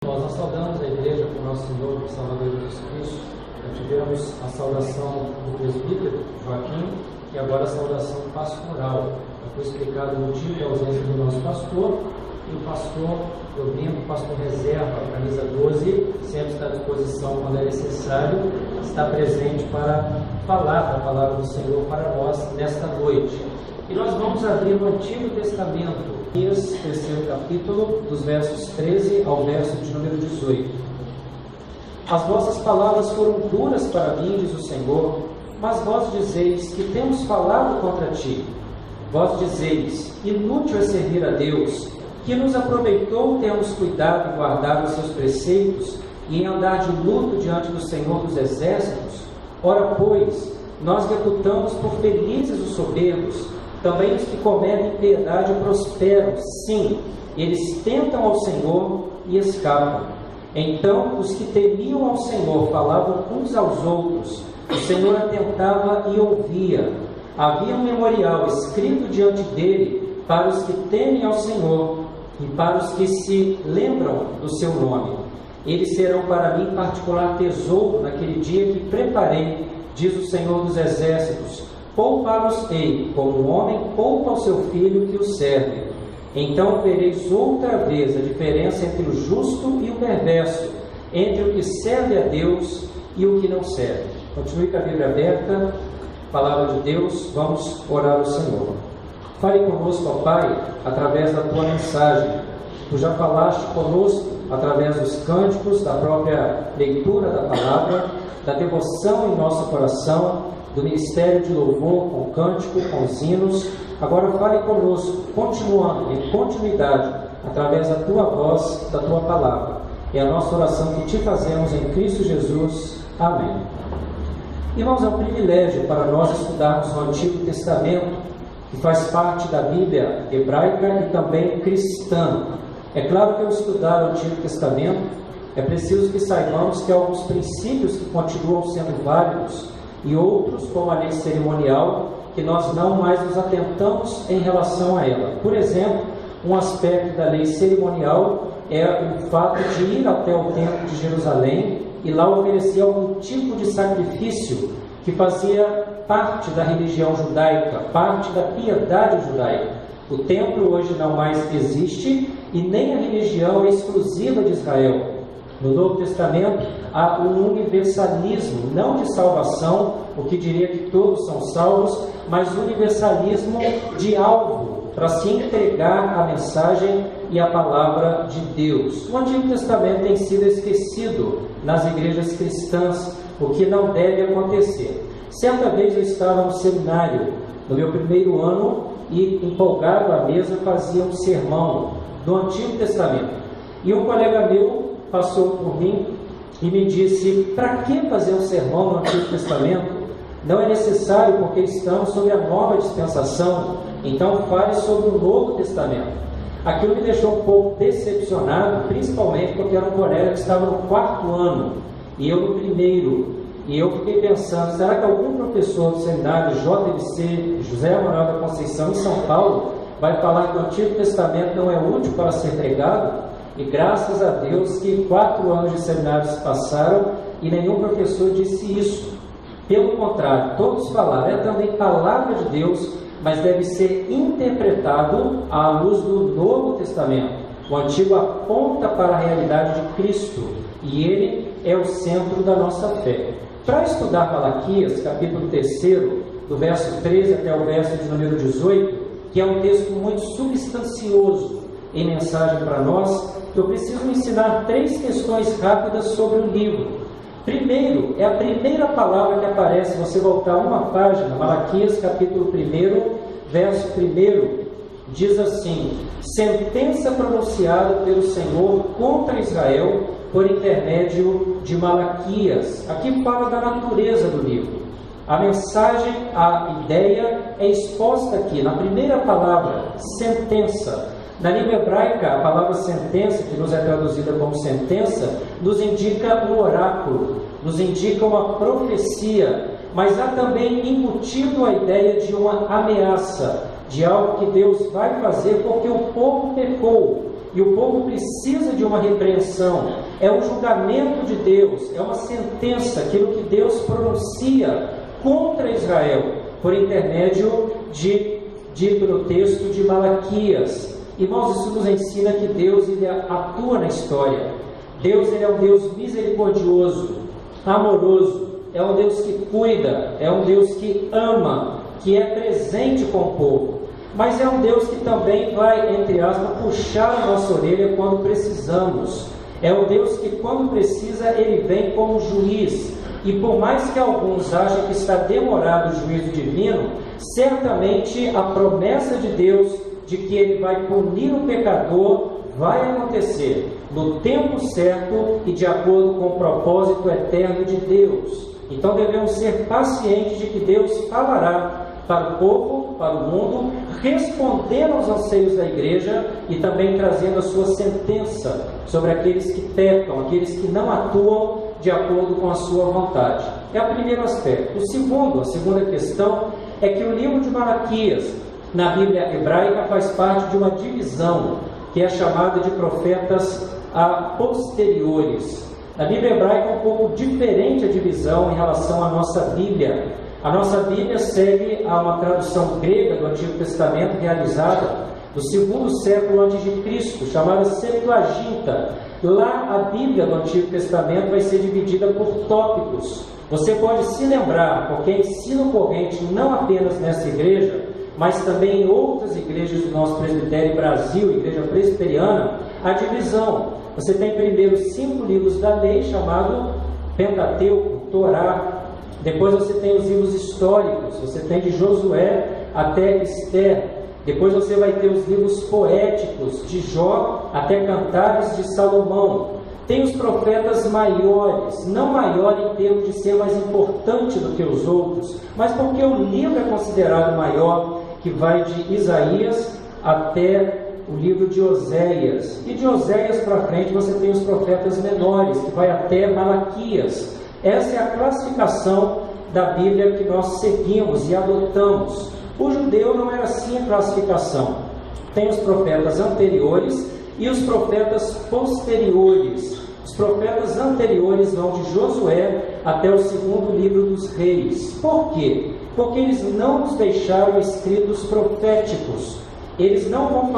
Nós saudamos a igreja com o nosso Senhor e Salvador Jesus Cristo. Já tivemos a saudação do presbítero Joaquim e agora a saudação pastoral. Já foi explicado o motivo da ausência do nosso pastor, e o pastor, eu brinco, o pastor reserva, camisa 12, sempre está à disposição quando é necessário, está presente para falar da palavra do Senhor para nós nesta noite. E nós vamos abrir o Antigo Testamento, terceiro capítulo, dos versos 13 ao verso de número 18. As vossas palavras foram duras para mim, diz o Senhor, mas vós dizeis que temos falado contra ti. Vós dizeis, inútil é servir a Deus, que nos aproveitou termos cuidado em guardar os seus preceitos e em andar de luto diante do Senhor dos Exércitos. Ora, pois, nós reputamos por felizes os soberbos, também os que cometem impiedade prosperam. Sim, eles tentam ao Senhor e escapam. Então, os que temiam ao Senhor falavam uns aos outros. O Senhor atentava e ouvia. Havia um memorial escrito diante dele para os que temem ao Senhor e para os que se lembram do seu nome. Eles serão para mim particular tesouro naquele dia que preparei, diz o Senhor dos Exércitos. Poupá-los-ei, como um homem poupa o seu filho que o serve. Então vereis outra vez a diferença entre o justo e o perverso, entre o que serve a Deus e o que não serve. Continue com a Bíblia aberta, palavra de Deus, vamos orar ao Senhor. Fale conosco, ó Pai, através da Tua mensagem. Tu já falaste conosco através dos cânticos, da própria leitura da palavra, da devoção em nosso coração, do ministério de louvor com cântico, com os hinos. Agora fale conosco, continuando, em continuidade, através da Tua voz, da Tua palavra. É a nossa oração que Te fazemos em Cristo Jesus. Amém. Irmãos, é um privilégio para nós estudarmos o Antigo Testamento, que faz parte da Bíblia hebraica e também cristã. É claro que ao estudar o Antigo Testamento, é preciso que saibamos que há alguns princípios que continuam sendo válidos e outros, como a lei cerimonial, que nós não mais nos atentamos em relação a ela. Por exemplo, um aspecto da lei cerimonial é o fato de ir até o templo de Jerusalém e lá oferecer algum tipo de sacrifício que fazia parte da religião judaica, parte da piedade judaica. O templo hoje não mais existe e nem a religião é exclusiva de Israel. No Novo Testamento há um universalismo, não de salvação, o que diria que todos são salvos, mas universalismo de alvo, para se entregar a mensagem e a palavra de Deus. O Antigo Testamento tem sido esquecido nas igrejas cristãs, o que não deve acontecer. Certa vez eu estava no seminário, no meu primeiro ano, e empolgado à mesa fazia um sermão do Antigo Testamento. E um colega meu passou por mim e me disse: para que fazer um sermão no Antigo Testamento? Não é necessário, porque estamos sob a nova dispensação, então fale sobre o Novo Testamento. Aquilo me deixou um pouco decepcionado, principalmente porque era um colega que estava no 4º ano e eu no primeiro. E eu fiquei pensando, será que algum professor do seminário JLC, José Manuel da Conceição, em São Paulo, vai falar que o Antigo Testamento não é útil para ser pregado? E graças a Deus que 4 anos de seminário se passaram e nenhum professor disse isso. Pelo contrário, todos falaram, é também palavra de Deus, mas deve ser interpretado à luz do Novo Testamento. O Antigo aponta para a realidade de Cristo e Ele é o centro da nossa fé. Para estudar Malaquias, capítulo 3, do verso 13 até o verso de número 18, que é um texto muito substancioso em mensagem para nós, eu preciso ensinar 3 questões rápidas sobre o livro. Primeiro, é a primeira palavra que aparece, você voltar uma página, Malaquias, capítulo 1, verso 1, diz assim: sentença pronunciada pelo Senhor contra Israel por intermédio de Malaquias. Aqui fala da natureza do livro. A mensagem, a ideia é exposta aqui, na primeira palavra, sentença. Na língua hebraica, a palavra sentença, que nos é traduzida como sentença, nos indica um oráculo, nos indica uma profecia, mas há também embutido a ideia de uma ameaça, de algo que Deus vai fazer porque o povo pecou. e o povo precisa de uma repreensão. É um julgamento de Deus, é uma sentença, aquilo que Deus pronuncia contra Israel, por intermédio dito no texto de Malaquias. Irmãos, isso nos ensina que Deus ele atua na história. Deus ele é um Deus misericordioso, amoroso, é um Deus que cuida, é um Deus que ama, que é presente com o povo. Mas é um Deus que também vai, entre aspas, puxar a nossa orelha quando precisamos. É um Deus que, quando precisa, Ele vem como juiz. E por mais que alguns achem que está demorado o juízo divino, certamente a promessa de Deus de que Ele vai punir o pecador vai acontecer no tempo certo e de acordo com o propósito eterno de Deus. Então devemos ser pacientes de que Deus falará para o povo, para o mundo, respondendo aos anseios da igreja e também trazendo a sua sentença sobre aqueles que pecam, aqueles que não atuam de acordo com a sua vontade. É o primeiro aspecto. A segunda questão é que o livro de Malaquias, na Bíblia hebraica, faz parte de uma divisão que é chamada de profetas posteriores. Na Bíblia hebraica é um pouco diferente a divisão em relação à nossa Bíblia. A nossa Bíblia segue a uma tradução grega do Antigo Testamento realizada no 2º século a.C., chamada Septuaginta. Lá a Bíblia do Antigo Testamento vai ser dividida por tópicos. Você pode se lembrar, porque é ensino corrente não apenas nessa igreja, mas também em outras igrejas do nosso presbitério Brasil, igreja presbiteriana, a divisão. Você tem primeiro 5 livros da lei, chamado Pentateuco, Torá. Depois você tem os livros históricos, você tem de Josué até Esther. Depois você vai ter os livros poéticos, de Jó até Cantares de Salomão. Tem os profetas maiores, não maior em termos de ser mais importante do que os outros, mas porque o livro é considerado maior, que vai de Isaías até o livro de Oséias. E de Oséias para frente você tem os profetas menores, que vai até Malaquias. Essa é a classificação da Bíblia que nós seguimos e adotamos. O judeu não era assim a classificação. Tem os profetas anteriores e os profetas posteriores. Os profetas anteriores vão de Josué até o 2º livro dos reis. Por quê? Porque eles não nos deixaram escritos proféticos. Eles não vão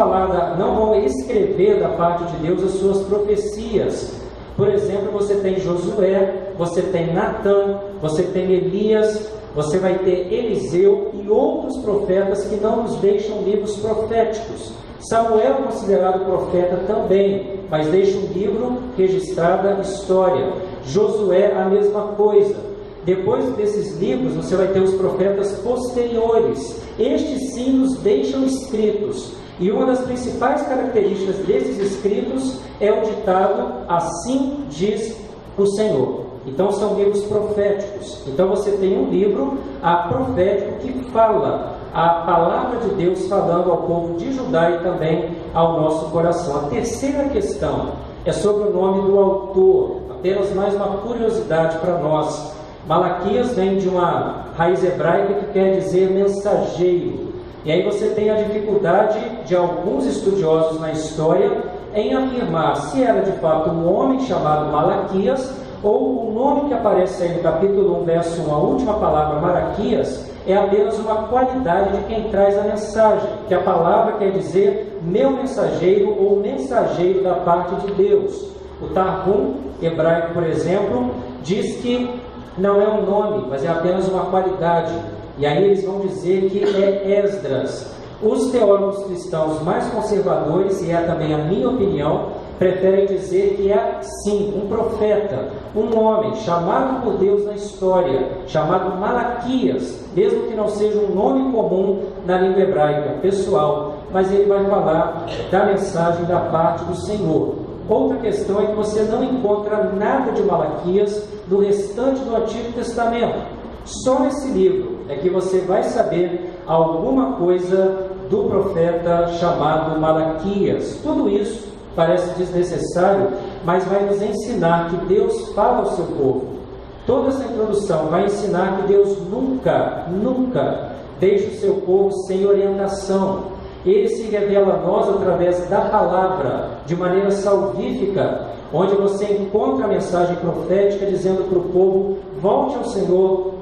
não vão escrever da parte de Deus as suas profecias. Por exemplo, você tem Josué, você tem Natã, você tem Elias, você vai ter Eliseu e outros profetas que não nos deixam livros proféticos. Samuel é considerado profeta também, mas deixa um livro registrado a história. Josué, a mesma coisa. Depois desses livros, você vai ter os profetas posteriores. Estes sim nos deixam escritos. E uma das principais características desses escritos é o ditado, assim diz o Senhor. Então são livros proféticos. Então você tem um livro profético que fala a palavra de Deus falando ao povo de Judá e também ao nosso coração. A terceira questão é sobre o nome do autor. Apenas mais uma curiosidade para nós. Malaquias vem de uma raiz hebraica que quer dizer mensageiro. E aí você tem a dificuldade de alguns estudiosos na história em afirmar se era de fato um homem chamado Malaquias ou o nome que aparece aí no capítulo 1, verso 1, a última palavra Malaquias, é apenas uma qualidade de quem traz a mensagem, que a palavra quer dizer meu mensageiro ou mensageiro da parte de Deus. O Targum hebraico, por exemplo, diz que não é um nome, mas é apenas uma qualidade. E aí eles vão dizer que é Esdras. Os teólogos cristãos mais conservadores, e é também a minha opinião, preferem dizer que é sim um profeta, um homem chamado por Deus na história, chamado Malaquias, mesmo que não seja um nome comum na língua hebraica pessoal, mas ele vai falar da mensagem da parte do Senhor. Outra questão é que você não encontra nada de Malaquias no restante do Antigo Testamento. Só nesse livro é que você vai saber alguma coisa do profeta chamado Malaquias. Tudo isso parece desnecessário, mas vai nos ensinar que Deus fala ao seu povo. Toda essa introdução vai ensinar que Deus nunca deixa o seu povo sem orientação. Ele se revela a nós através da palavra, de maneira salvífica, onde você encontra a mensagem profética dizendo para o povo: volte ao Senhor,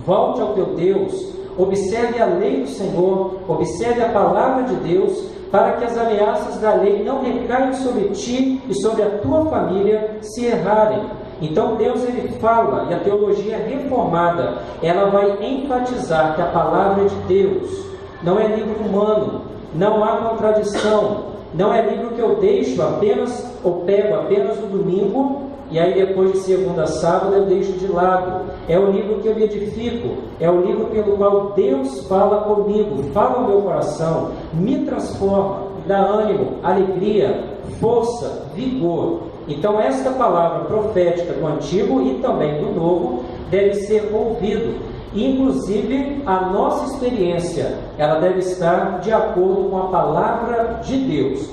volte ao teu Deus, observe a lei do Senhor, observe a palavra de Deus, para que as ameaças da lei não recaiam sobre ti e sobre a tua família se errarem. Então Deus, ele fala, e a teologia reformada, ela vai enfatizar que a palavra de Deus não é livro humano, não há contradição, não é livro que eu deixo apenas, ou pego apenas no domingo, e aí depois de segunda a sábado eu deixo de lado. É o livro que eu me edifico, é o livro pelo qual Deus fala comigo, fala no meu coração, me transforma, me dá ânimo, alegria, força, vigor. Então esta palavra profética do Antigo e também do Novo deve ser ouvido. Inclusive a nossa experiência, ela deve estar de acordo com a palavra de Deus.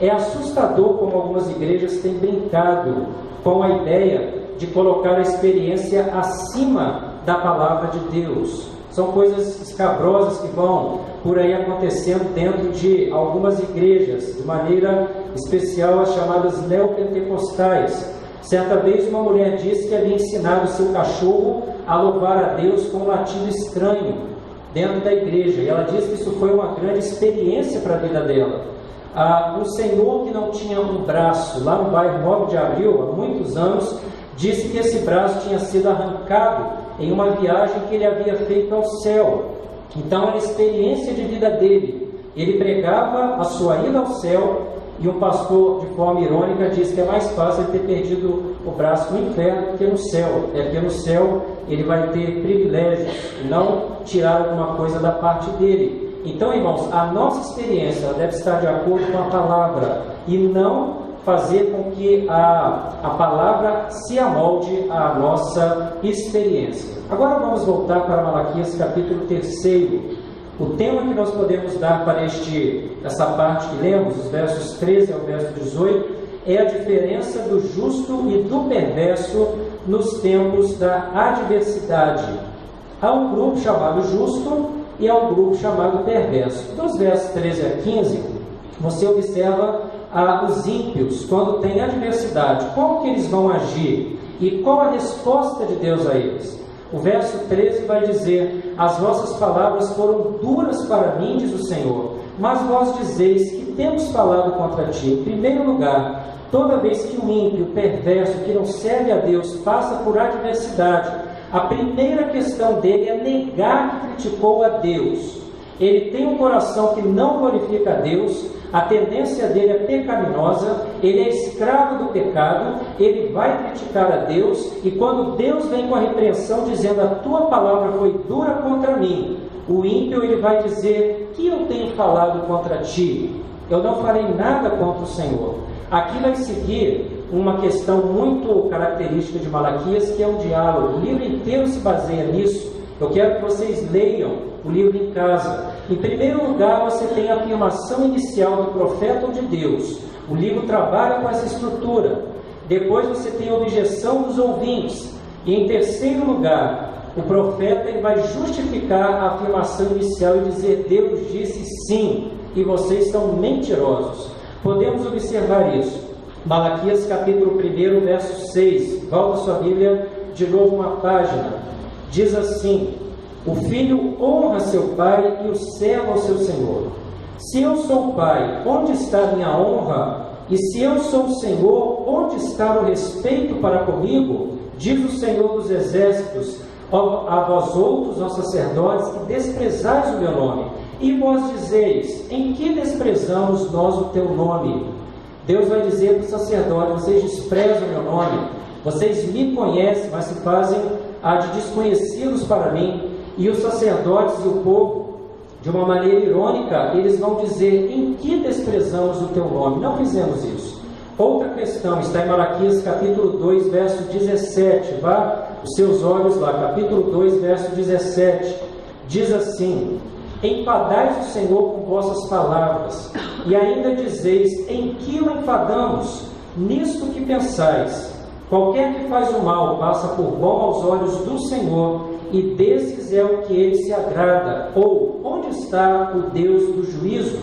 É assustador como algumas igrejas têm brincado com a ideia de colocar a experiência acima da palavra de Deus. São coisas escabrosas que vão por aí acontecendo dentro de algumas igrejas, de maneira especial as chamadas neopentecostais. Certa vez uma mulher disse que havia ensinado seu cachorro a louvar a Deus com um latido estranho dentro da igreja, e ela disse que isso foi uma grande experiência para a vida dela. Um senhor que não tinha um braço, lá no bairro 9 de Abril, há muitos anos, disse que esse braço tinha sido arrancado em uma viagem que ele havia feito ao céu. Então era a experiência de vida dele. Ele pregava a sua ida ao céu, e um pastor, de forma irônica, disse que é mais fácil ele ter perdido o braço no inferno do que no céu. Porque no céu ele vai ter privilégios, e não tirar alguma coisa da parte dele. Então, irmãos, a nossa experiência deve estar de acordo com a palavra, e não fazer com que a palavra se amolde à nossa experiência. Agora vamos voltar para Malaquias capítulo 3. O tema que nós podemos dar para essa parte que lemos, os versos 13 ao verso 18, é a diferença do justo e do perverso nos tempos da adversidade. Há um grupo chamado justo e há um grupo chamado perverso. Dos versos 13 a 15, você observa os ímpios, quando tem adversidade, como que eles vão agir e qual a resposta de Deus a eles. O verso 13 vai dizer: as vossas palavras foram duras para mim, diz o Senhor, mas vós dizeis que temos falado contra ti. Em primeiro lugar, toda vez que um ímpio, perverso, que não serve a Deus, passa por adversidade, a primeira questão dele é negar que criticou a Deus. Ele tem um coração que não glorifica a Deus, a tendência dele é pecaminosa, ele é escravo do pecado, ele vai criticar a Deus, e quando Deus vem com a repreensão dizendo: a tua palavra foi dura contra mim, o ímpio ele vai dizer: que eu tenho falado contra ti? Eu não farei nada contra o Senhor. Aqui vai seguir uma questão muito característica de Malaquias, que é um diálogo. O livro inteiro se baseia nisso. Eu quero que vocês leiam o livro em casa. Em primeiro lugar, você tem a afirmação inicial do profeta ou de Deus. O livro trabalha com essa estrutura. Depois você tem a objeção dos ouvintes. E em terceiro lugar, o profeta ele vai justificar a afirmação inicial e dizer: Deus disse sim, e vocês são mentirosos. Podemos observar isso. Malaquias capítulo 1, verso 6. Volta sua Bíblia de novo uma página. Diz assim: o filho honra seu pai e o servo ao seu senhor. Se eu sou pai, onde está a minha honra? E se eu sou o Senhor, onde está o respeito para comigo? Diz o Senhor dos exércitos: a vós outros, os sacerdotes, que desprezais o meu nome. E vós dizeis: em que desprezamos nós o teu nome? Deus vai dizer para os sacerdotes: vocês desprezam o meu nome, vocês me conhecem, mas se fazem de desconhecidos para mim. E os sacerdotes e o povo, de uma maneira irônica, eles vão dizer: em que desprezamos o teu nome? Não fizemos isso. Outra questão está em Malaquias capítulo 2, verso 17. Vá os seus olhos lá, capítulo 2, verso 17. Diz assim: enfadais o Senhor com vossas palavras, e ainda dizeis: em que o enfadamos? Nisto que pensais: qualquer que faz o mal passa por bom aos olhos do Senhor, e desses é o que ele se agrada. Ou, onde está o Deus do juízo?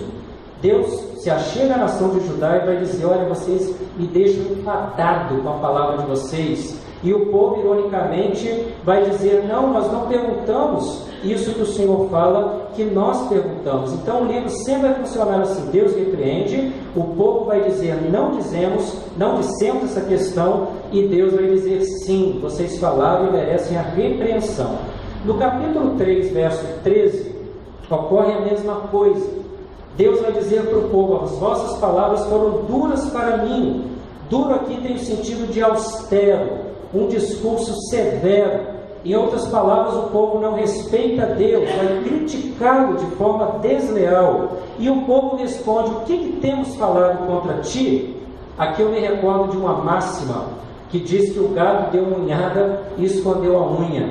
Deus se achega à nação de Judá e vai dizer: olha, vocês me deixam enfadado com a palavra de vocês. E o povo, ironicamente, vai dizer: não, nós não perguntamos isso que o Senhor fala, que nós perguntamos. Então o livro sempre vai funcionar assim: Deus repreende, o povo vai dizer: não dissemos essa questão, e Deus vai dizer: sim, vocês falaram e merecem a repreensão. No capítulo 3, verso 13, ocorre a mesma coisa. Deus vai dizer para o povo: as vossas palavras foram duras para mim. Duro aqui tem o sentido de austero, um discurso severo. Em outras palavras, o povo não respeita Deus, vai criticá-lo de forma desleal. E o povo responde: o que temos falado contra ti? Aqui eu me recordo de uma máxima que diz que o gato deu uma unhada e escondeu a unha.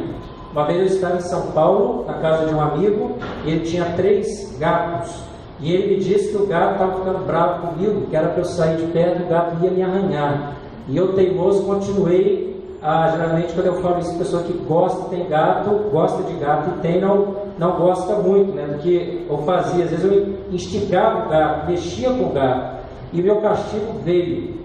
Uma vez eu estava em São Paulo, na casa de um amigo, e ele tinha 3 gatos. E ele me disse que o gato estava ficando bravo comigo, que era para eu sair de perto e o gato ia me arranhar. E eu, teimoso, continuei. Geralmente, quando eu falo isso, a pessoa que gosta de gato e tem, não gosta muito, né? Porque eu fazia, às vezes eu instigava o gato, mexia com o gato, e meu castigo veio,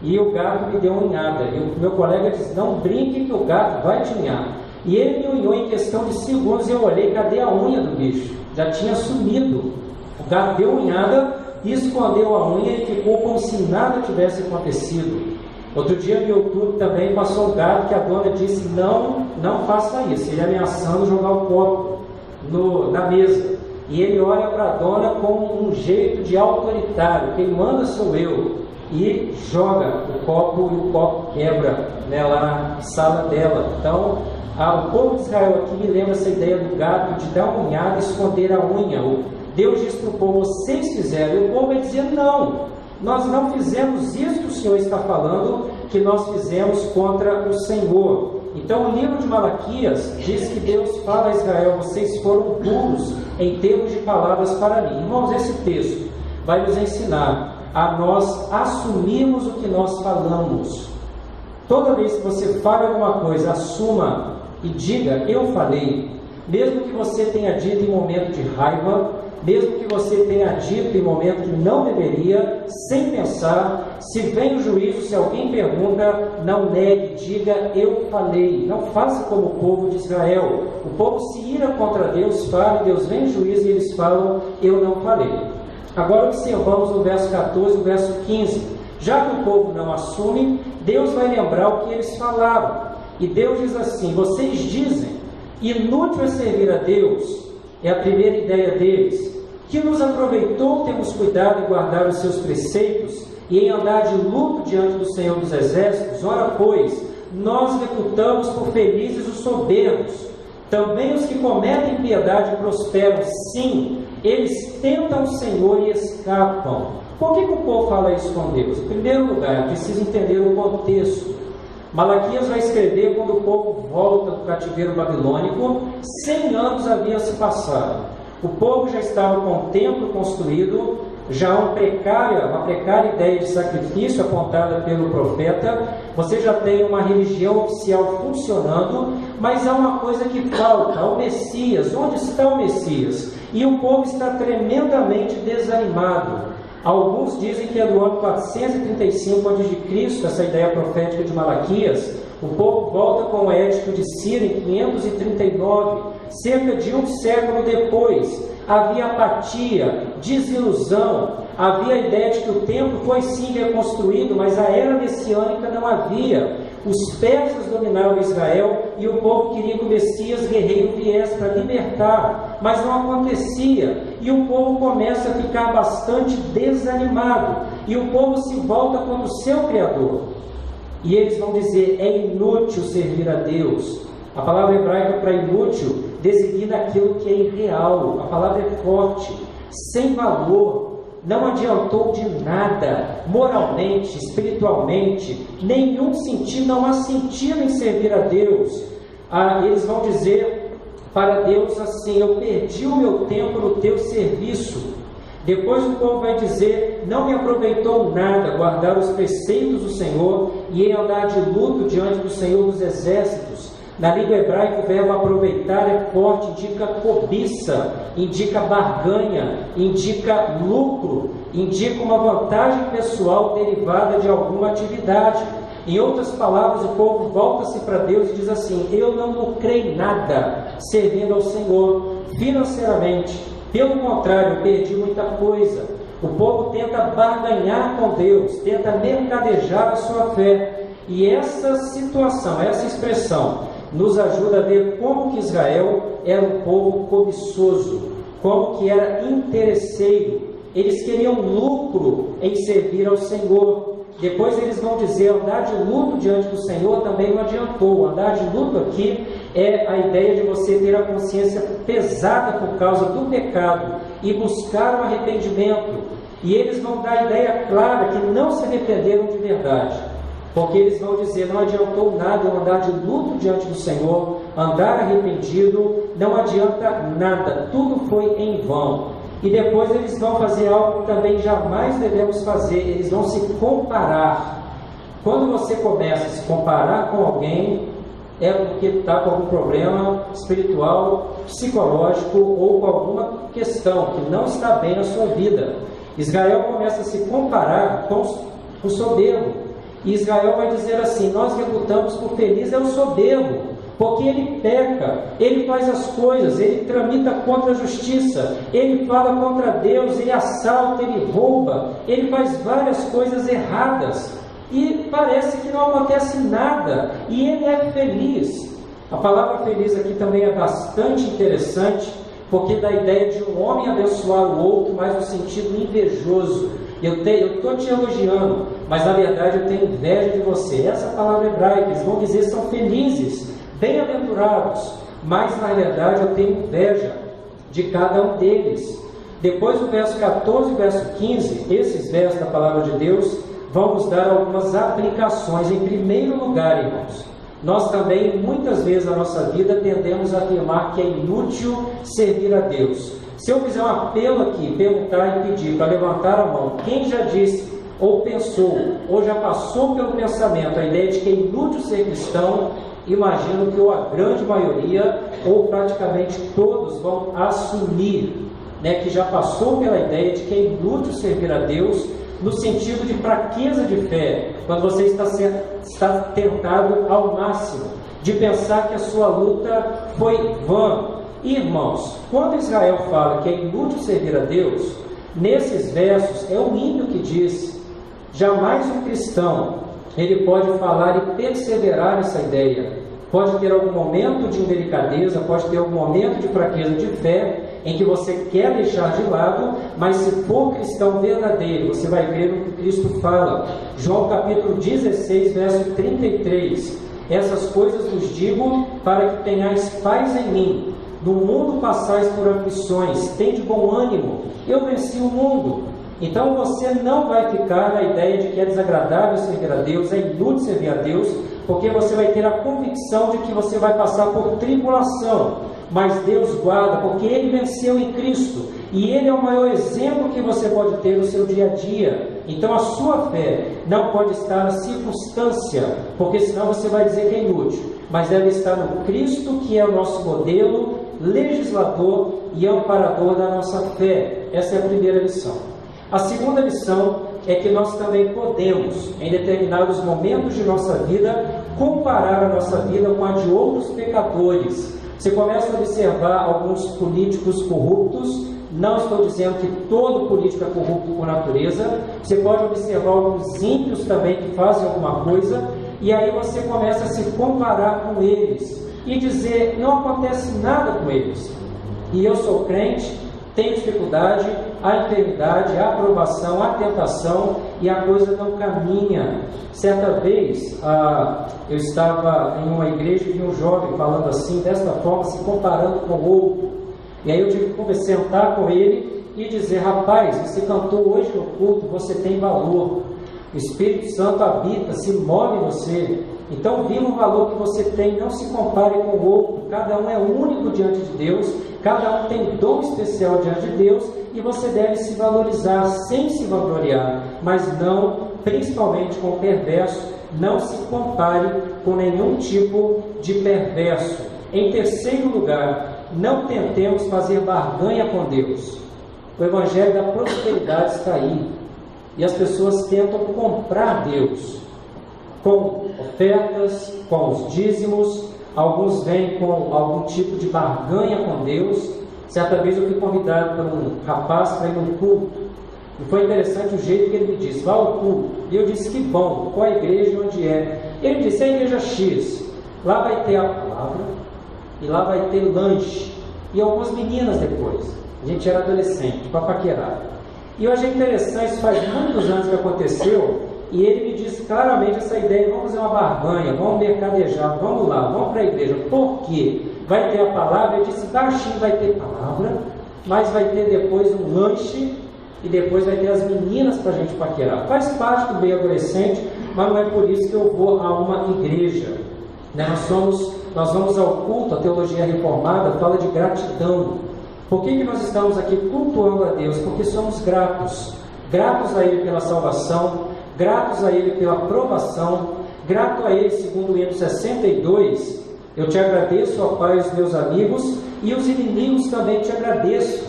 e o gato me deu uma unhada. E o meu colega disse: não brinque que o gato vai te unhar. E ele me unhou em questão de segundos, e eu olhei: cadê a unha do bicho? Já tinha sumido. O gato deu unhada, escondeu a unha e ficou como se nada tivesse acontecido. Outro dia no YouTube também passou um gato que a dona disse: não faça isso. Ele ameaçando jogar o copo na mesa. E ele olha para a dona com um jeito de autoritário: quem manda sou eu. E joga o copo, e o copo quebra, né, lá na sala dela. Então, o povo de Israel aqui me lembra essa ideia do gato, de dar uma unhada e esconder a unha. Deus diz para o povo: vocês fizeram. E o povo vai dizer: não, nós não fizemos isso que o Senhor está falando, que nós fizemos contra o Senhor. Então o livro de Malaquias diz que Deus fala a Israel: vocês foram duros em termos de palavras para mim. Irmãos, esse texto vai nos ensinar a nós assumirmos o que nós falamos. Toda vez que você fala alguma coisa, assuma e diga: eu falei. Mesmo que você tenha dito em momento de raiva, mesmo que você tenha dito em momento que não deveria, sem pensar, se vem o juízo, se alguém pergunta, não negue, diga: eu falei. Não faça como o povo de Israel. O povo se ira contra Deus, fala, Deus vem o juízo e eles falam: eu não falei. Agora observamos no verso 14 e no verso 15. Já que o povo não assume, Deus vai lembrar o que eles falaram. E Deus diz assim: vocês dizem, inútil é servir a Deus. É a primeira ideia deles. Que nos aproveitou termos cuidado em guardar os seus preceitos e em andar de luto diante do Senhor dos Exércitos? Ora, pois, nós reputamos por felizes os soberbos. Também os que cometem piedade prosperam. Sim, eles tentam o Senhor e escapam. Por que o povo fala isso com Deus? Em primeiro lugar, é preciso entender o contexto. Malaquias vai escrever quando o povo volta do cativeiro babilônico. 100 anos haviam se passado. O povo já estava com o templo construído, já uma precária ideia de sacrifício apontada pelo profeta. Você já tem uma religião oficial funcionando, mas há uma coisa que falta: o Messias. Onde está o Messias? E o povo está tremendamente desanimado. Alguns dizem que é do ano 435 a.C., essa ideia profética de Malaquias. O povo volta com o Edito de Ciro em 539, cerca de um século depois. Havia apatia, desilusão, havia a ideia de que o templo foi sim reconstruído, mas a era messiânica não havia. Os persas dominavam Israel e o povo queria que o Messias guerreiro viesse para libertar, mas não acontecia. E o povo começa a ficar bastante desanimado, e o povo se volta contra o seu Criador. E eles vão dizer: é inútil servir a Deus. A palavra hebraica para inútil designa aquilo que é irreal. A palavra é forte, sem valor. Não adiantou de nada, moralmente, espiritualmente, nenhum sentido, não há sentido em servir a Deus. Eles vão dizer para Deus assim: eu perdi o meu tempo no teu serviço. Depois o povo vai dizer: não me aproveitou nada guardar os preceitos do Senhor e em andar de luto diante do Senhor dos Exércitos. Na língua hebraica, o verbo aproveitar é forte, indica cobiça, indica barganha, indica lucro, indica uma vantagem pessoal derivada de alguma atividade. Em outras palavras, o povo volta-se para Deus e diz assim: eu não lucrei nada servindo ao Senhor financeiramente, pelo contrário, eu perdi muita coisa. O povo tenta barganhar com Deus, tenta mercadejar a sua fé. E essa situação, essa expressão, nos ajuda a ver como que Israel era um povo cobiçoso, como que era interesseiro. Eles queriam lucro em servir ao Senhor. Depois eles vão dizer: andar de luto diante do Senhor também não adiantou. Andar de luto aqui é a ideia de você ter a consciência pesada por causa do pecado e buscar o arrependimento. E eles vão dar a ideia clara que não se arrependeram de verdade, porque eles vão dizer: não adiantou nada eu andar de luto diante do Senhor, andar arrependido, não adianta nada, tudo foi em vão. E depois eles vão fazer algo que também jamais devemos fazer: eles vão se comparar. Quando você começa a se comparar com alguém, é porque está com algum problema espiritual, psicológico ou com alguma questão que não está bem na sua vida. Israel começa a se comparar com o soberbo. E Israel vai dizer assim: nós reputamos por feliz é o soberbo, porque ele peca, ele faz as coisas, ele tramita contra a justiça, ele fala contra Deus, ele assalta, ele rouba, ele faz várias coisas erradas, e parece que não acontece nada, e ele é feliz. A palavra feliz aqui também é bastante interessante, porque dá a ideia de um homem abençoar o outro, mas no sentido invejoso. Eu estou te elogiando, mas na verdade eu tenho inveja de você. Essa palavra hebraica, eles vão dizer, são felizes, bem-aventurados, mas na verdade eu tenho inveja de cada um deles. Depois do verso 14 e verso 15, esses versos da palavra de Deus vão nos dar algumas aplicações. Em primeiro lugar, irmãos, nós também muitas vezes na nossa vida tendemos a afirmar que é inútil servir a Deus. Se eu fizer um apelo aqui, perguntar e pedir para levantar a mão, quem já disse ou pensou ou já passou pelo pensamento a ideia de que é inútil ser cristão, imagino que ou a grande maioria ou praticamente todos vão assumir, que já passou pela ideia de que é inútil servir a Deus, no sentido de fraqueza de fé, quando você está tentado ao máximo de pensar que a sua luta foi vã. Irmãos, quando Israel fala que é inútil servir a Deus, nesses versos é o ímpio que diz. Jamais um cristão ele pode falar e perseverar nessa ideia. Pode ter algum momento de indelicadeza, pode ter algum momento de fraqueza de fé, em que você quer deixar de lado, mas se for cristão verdadeiro, você vai ver o que Cristo fala. João capítulo 16, verso 33. Essas coisas vos digo para que tenhais paz em mim. No mundo passais por aflições, tende bom ânimo, eu venci o mundo. Então você não vai ficar na ideia de que é desagradável servir a Deus, é inútil servir a Deus, porque você vai ter a convicção de que você vai passar por tribulação, mas Deus guarda, porque Ele venceu em Cristo, e Ele é o maior exemplo que você pode ter no seu dia a dia. Então a sua fé não pode estar na circunstância, porque senão você vai dizer que é inútil, mas deve estar no Cristo, que é o nosso modelo, legislador e amparador da nossa fé. Essa é a primeira lição. A segunda lição é que nós também podemos, em determinados momentos de nossa vida, comparar a nossa vida com a de outros pecadores. Você começa a observar alguns políticos corruptos. Não estou dizendo que todo político é corrupto por natureza. Você pode observar alguns ímpios também que fazem alguma coisa, e aí você começa a se comparar com eles e dizer: não acontece nada com eles, e eu sou crente, tenho dificuldade, há enfermidade, há aprovação, há tentação, e a coisa não caminha. Certa vez eu estava em uma igreja e vi um jovem falando assim, desta forma, se comparando com o outro. E aí eu tive que sentar com ele e dizer: rapaz, você cantou hoje no culto, você tem valor, o Espírito Santo habita, se move em você. Então viva o valor que você tem, não se compare com o outro. Cada um é único diante de Deus, cada um tem dom especial diante de Deus, e você deve se valorizar sem se vangloriar, mas não, principalmente com o perverso, não se compare com nenhum tipo de perverso. Em terceiro lugar, não tentemos fazer barganha com Deus. O evangelho da prosperidade está aí, e as pessoas tentam comprar Deus com ofertas, com os dízimos. Alguns vêm com algum tipo de barganha com Deus. Certa vez eu fui convidado por um rapaz para ir num culto, e foi interessante o jeito que ele me disse: vá ao culto. E eu disse: que bom, qual a igreja e onde é? Ele disse: é a igreja X, lá vai ter a palavra, e lá vai ter lanche, e algumas meninas depois. A gente era adolescente, para paquerar. E eu achei interessante, isso faz muitos anos que aconteceu, e ele me disse claramente essa ideia: vamos fazer uma barganha, vamos mercadejar, vamos lá, vamos para a igreja. Por quê? Vai ter a palavra. Eu disse: baixinho, vai ter palavra, mas vai ter depois um lanche, e depois vai ter as meninas para a gente paquerar. Faz parte do meio adolescente, mas não é por isso que eu vou a uma igreja, né? Nós vamos ao culto. A teologia reformada fala de gratidão. Por que nós estamos aqui cultuando a Deus? Porque somos gratos. Gratos a Ele pela salvação, gratos a Ele pela aprovação, grato a Ele, segundo o hino 62, eu te agradeço, ó Pai, os meus amigos, e os inimigos também te agradeço.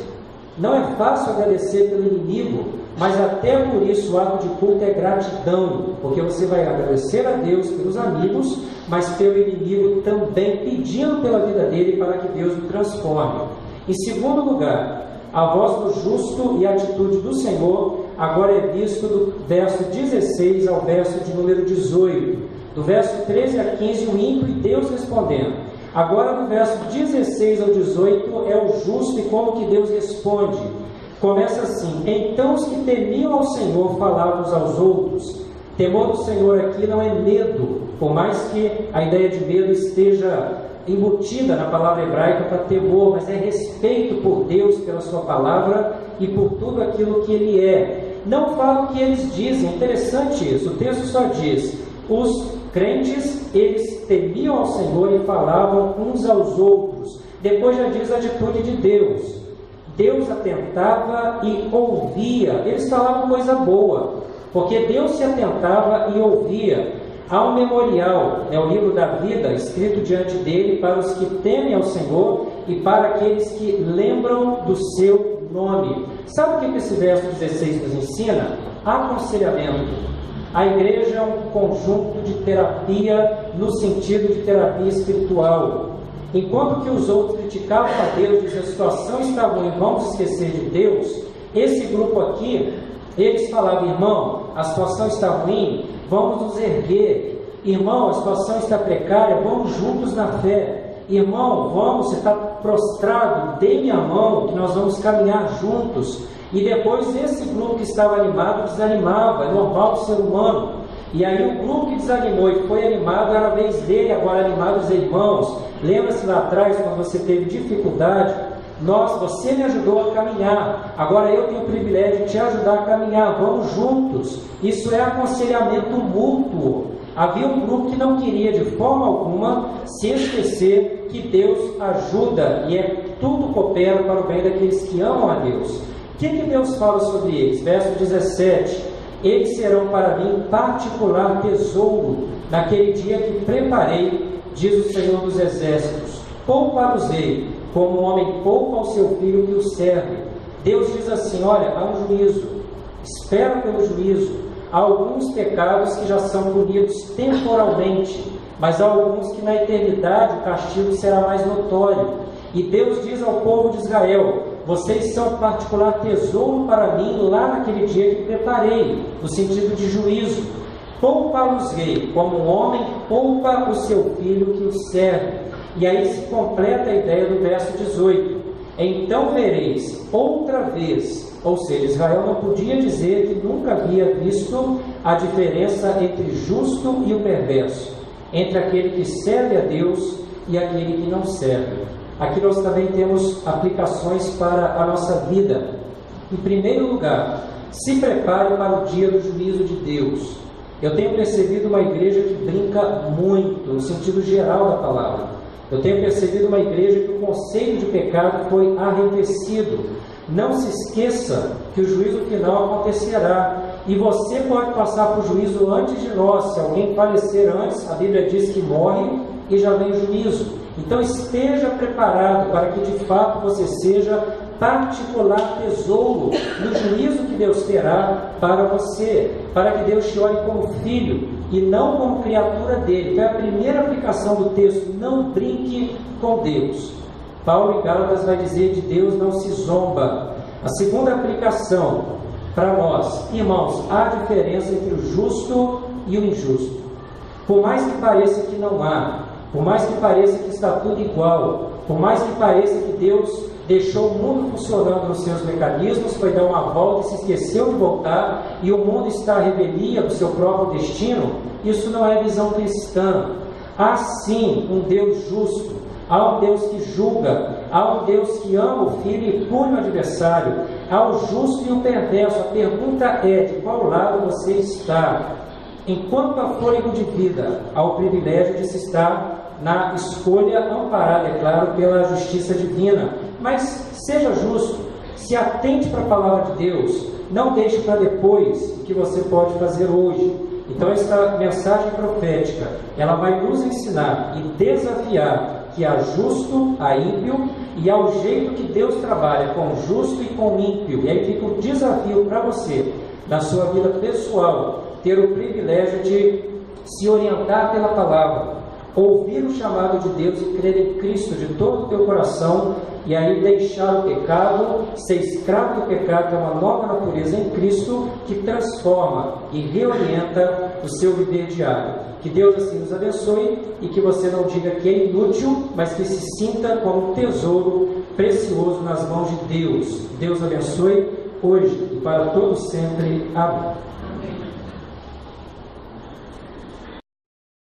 Não é fácil agradecer pelo inimigo, mas até por isso o ato de culto é gratidão, porque você vai agradecer a Deus pelos amigos, mas pelo inimigo também, pedindo pela vida dele para que Deus o transforme. Em segundo lugar, a voz do justo e a atitude do Senhor agora é visto do verso 16 ao verso de número 18. Do verso 13 a 15, o ímpio e Deus respondendo. Agora, do verso 16 ao 18, é o justo e como que Deus responde. Começa assim: então os que temiam ao Senhor falavam uns aos outros. Temor do Senhor aqui não é medo, por mais que a ideia de medo esteja embutida na palavra hebraica para temor, mas é respeito por Deus, pela sua palavra e por tudo aquilo que Ele é. Não fala o que eles dizem. Interessante isso, o texto só diz: os crentes, eles temiam ao Senhor e falavam uns aos outros. Depois já diz a atitude de Deus. Deus atentava e ouvia. Eles falavam coisa boa, porque Deus se atentava e ouvia. Há um memorial, o livro da vida, escrito diante dele para os que temem ao Senhor e para aqueles que lembram do seu nome. Sabe o que esse verso 16 nos ensina? Aconselhamento. A igreja é um conjunto de terapia no sentido de terapia espiritual. Enquanto que os outros criticavam a Deus, diziam: a situação está ruim, vamos esquecer de Deus. Esse grupo aqui, eles falavam: irmão, a situação está ruim, vamos nos erguer. Irmão, a situação está precária, vamos juntos na fé. Irmão, vamos, você está prostrado, dê-me a mão, que nós vamos caminhar juntos. E depois esse grupo que estava animado desanimava, é normal do ser humano. E aí o grupo que desanimou e foi animado, era a vez dele agora animar os irmãos. Lembra-se lá atrás, quando você teve dificuldade, você me ajudou a caminhar, agora eu tenho o privilégio de te ajudar a caminhar, vamos juntos. Isso é aconselhamento mútuo. Havia um grupo que não queria de forma alguma se esquecer que Deus ajuda e tudo coopera para o bem daqueles que amam a Deus. O que Deus fala sobre eles? Verso 17: eles serão para mim particular tesouro naquele dia que preparei, diz o Senhor dos Exércitos. Poupa-los-ei, como um homem poupa ao seu filho que o serve. Deus diz assim: olha, há um juízo, espera pelo juízo. Há alguns pecados que já são punidos temporalmente, mas há alguns que na eternidade o castigo será mais notório. E Deus diz ao povo de Israel: vocês são particular tesouro para mim lá naquele dia que preparei, no sentido de juízo. Poupa-los-ei, como um homem poupa o seu filho que o serve. E aí se completa a ideia do verso 18: então vereis outra vez. Ou seja, Israel não podia dizer que nunca havia visto a diferença entre justo e o perverso, entre aquele que serve a Deus e aquele que não serve. Aqui nós também temos aplicações para a nossa vida. Em primeiro lugar, se prepare para o dia do juízo de Deus. Eu tenho percebido uma igreja que brinca muito, no sentido geral da palavra. Eu tenho percebido uma igreja que o conceito de pecado foi arrefecido. Não se esqueça que o juízo final acontecerá. E você pode passar por juízo antes de nós. Se alguém falecer antes, a Bíblia diz que morre e já vem o juízo. Então esteja preparado para que de fato você seja particular tesouro no juízo que Deus terá para você, para que Deus te olhe como filho e não como criatura dele. Foi a primeira aplicação do texto: não brinque com Deus. Paulo em Gálatas vai dizer: de Deus não se zomba. A segunda aplicação para nós: irmãos, há diferença entre o justo e o injusto. Por mais que pareça que não há, por mais que pareça que está tudo igual, por mais que pareça que Deus deixou o mundo funcionando nos seus mecanismos, foi dar uma volta e se esqueceu de voltar, e o mundo está à revelia do seu próprio destino, isso não é visão cristã. Há sim um Deus justo, há um Deus que julga, há um Deus que ama o filho e pune o adversário, há o justo e o perverso. A pergunta é: de qual lado você está? Enquanto há fôlego de vida, há o privilégio de se estar na escolha amparada, é claro, pela justiça divina. Mas seja justo, se atente para a palavra de Deus, não deixe para depois o que você pode fazer hoje. Então esta mensagem profética, ela vai nos ensinar e desafiar que há justo, há ímpio, e há o jeito que Deus trabalha com justo e com ímpio. E aí fica o desafio para você, na sua vida pessoal, ter o privilégio de se orientar pela palavra, ouvir o chamado de Deus e crer em Cristo de todo o teu coração, e aí deixar o pecado, ser escravo do pecado, que é uma nova natureza em Cristo, que transforma e reorienta o seu viver diário. Que Deus assim nos abençoe, e que você não diga que é inútil, mas que se sinta como um tesouro precioso nas mãos de Deus. Deus abençoe hoje e para todos sempre. Amém.